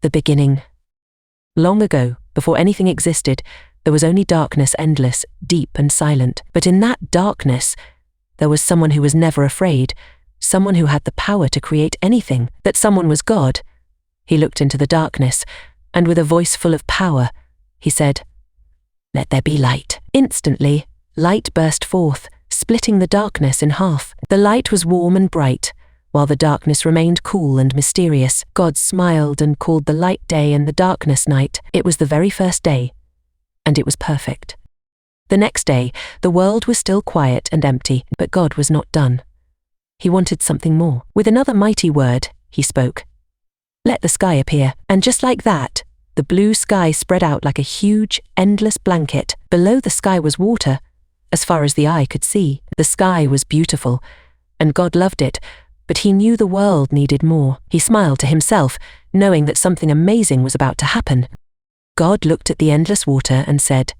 The beginning. Long ago, before anything existed, there was only darkness, endless, deep and silent. But in that darkness, there was someone who was never afraid, someone who had the power to create anything. That someone was God. He looked into the darkness, and with a voice full of power, he said, "Let there be light." Instantly, light burst forth, splitting the darkness in half. The light was warm and bright, while the darkness remained cool and mysterious. God smiled and called the light day and the darkness night. It was the very first day, and it was perfect. The next day, the world was still quiet and empty, but God was not done. He wanted something more. With another mighty word, he spoke, "Let the sky appear." And just like that, the blue sky spread out like a huge, endless blanket. Below the sky was water, as far as the eye could see. The sky was beautiful, and God loved it, but he knew the world needed more. He smiled to himself, knowing that something amazing was about to happen. God looked at the endless water and said,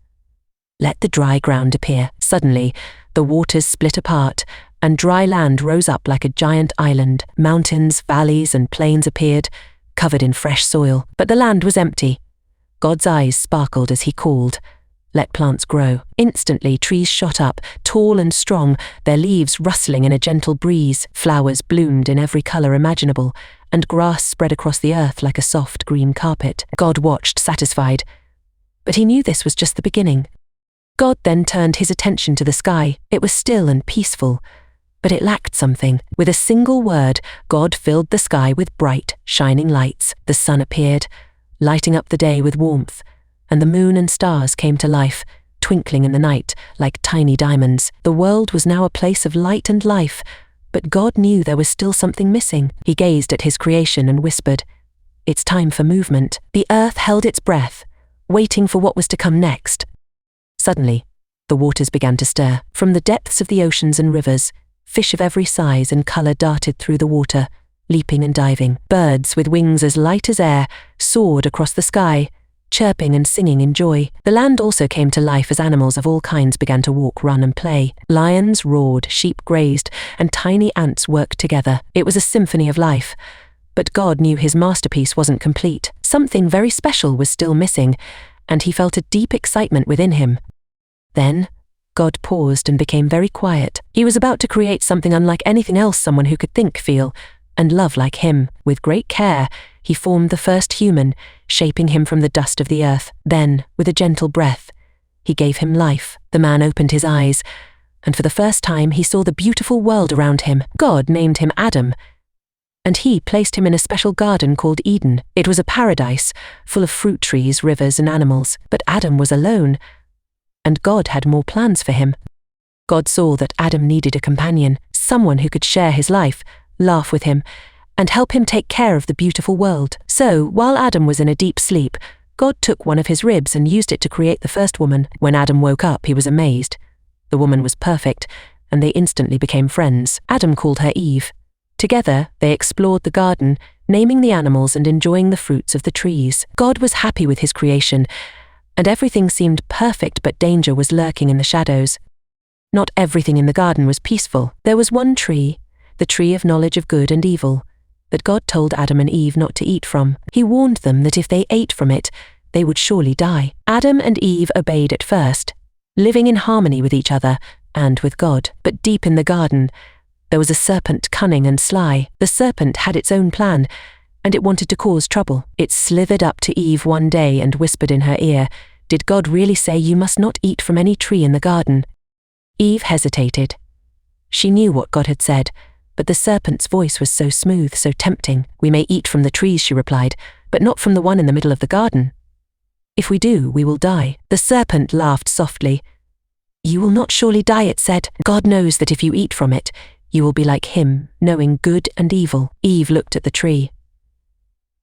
"Let the dry ground appear." Suddenly, the waters split apart, and dry land rose up like a giant island. Mountains, valleys, and plains appeared, covered in fresh soil. But the land was empty. God's eyes sparkled as he called, "Let plants grow." Instantly, trees shot up, tall and strong, their leaves rustling in a gentle breeze. Flowers bloomed in every color imaginable, and grass spread across the earth like a soft green carpet. God watched, satisfied. But he knew this was just the beginning. God then turned his attention to the sky. It was still and peaceful, but it lacked something. With a single word, God filled the sky with bright, shining lights. The sun appeared, lighting up the day with warmth, and the moon and stars came to life, twinkling in the night like tiny diamonds. The world was now a place of light and life, but God knew there was still something missing. He gazed at his creation and whispered, "It's time for movement." The earth held its breath, waiting for what was to come next. Suddenly, the waters began to stir. From the depths of the oceans and rivers, fish of every size and color darted through the water, leaping and diving. Birds with wings as light as air soared across the sky, chirping and singing in joy. The land also came to life as animals of all kinds began to walk, run, and play. Lions roared, sheep grazed, and tiny ants worked together. It was a symphony of life. But God knew his masterpiece wasn't complete. Something very special was still missing, and he felt a deep excitement within him. Then, God paused and became very quiet. He was about to create something unlike anything else someone who could think, feel, and love like him. With great care, he formed the first human, shaping him from the dust of the earth. Then, with a gentle breath, he gave him life. The man opened his eyes, and for the first time he saw the beautiful world around him. God named him Adam, and he placed him in a special garden called Eden. It was a paradise, full of fruit trees, rivers, and animals. But Adam was alone, and God had more plans for him. God saw that Adam needed a companion, someone who could share his life, laugh with him, and help him take care of the beautiful world. So, while Adam was in a deep sleep, God took one of his ribs and used it to create the first woman. When Adam woke up, he was amazed. The woman was perfect, and they instantly became friends. Adam called her Eve. Together, they explored the garden, naming the animals and enjoying the fruits of the trees. God was happy with his creation, and everything seemed perfect, but danger was lurking in the shadows. Not everything in the garden was peaceful. There was one tree, the tree of knowledge of good and evil, that God told Adam and Eve not to eat from. He warned them that if they ate from it, they would surely die. Adam and Eve obeyed at first, living in harmony with each other and with God. But deep in the garden, there was a serpent, cunning and sly. The serpent had its own plan, and it wanted to cause trouble. It slithered up to Eve one day and whispered in her ear, "Did God really say you must not eat from any tree in the garden?" Eve hesitated. She knew what God had said, but the serpent's voice was so smooth, so tempting. "We may eat from the trees," she replied, "but not from the one in the middle of the garden. If we do, we will die." The serpent laughed softly. "You will not surely die," it said. "God knows that if you eat from it, you will be like him, knowing good and evil." Eve looked at the tree.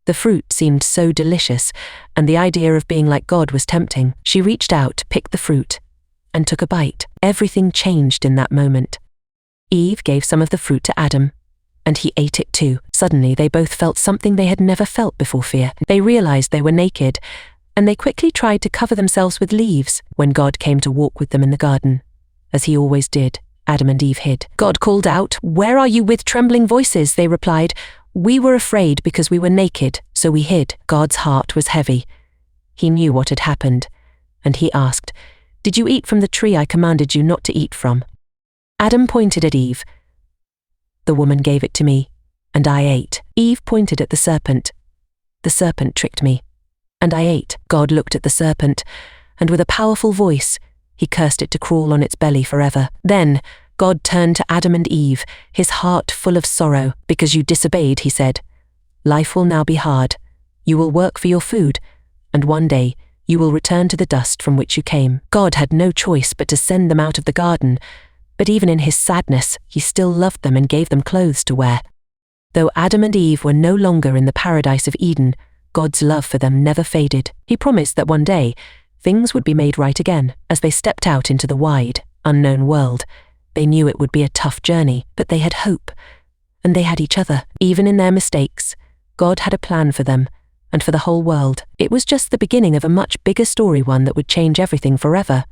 The fruit seemed so delicious, and the idea of being like God was tempting. She reached out, picked the fruit, and took a bite. Everything changed in that moment. Eve gave some of the fruit to Adam, and he ate it too. Suddenly, they both felt something they had never felt before: fear. They realized they were naked, and they quickly tried to cover themselves with leaves. When God came to walk with them in the garden, as he always did, Adam and Eve hid. God called out, "Where are you?" With trembling voices, they replied, "We were afraid because we were naked, So we hid. God's heart was heavy. He knew what had happened, and he asked, "Did you eat from the tree I commanded you not to eat from?" Adam pointed at Eve. "The woman gave it to me, and I ate." Eve pointed at the serpent. "The serpent tricked me, and I ate." God looked at the serpent, and with a powerful voice, he cursed it to crawl on its belly forever. Then God turned to Adam and Eve, his heart full of sorrow. "Because you disobeyed," he said, "life will now be hard. You will work for your food, and one day you will return to the dust from which you came." God had no choice but to send them out of the garden, but even in his sadness, he still loved them and gave them clothes to wear. Though Adam and Eve were no longer in the paradise of Eden, God's love for them never faded. He promised that one day, things would be made right again. As they stepped out into the wide, unknown world, they knew it would be a tough journey, but they had hope, and they had each other. Even in their mistakes, God had a plan for them, and for the whole world. It was just the beginning of a much bigger story, one that would change everything forever.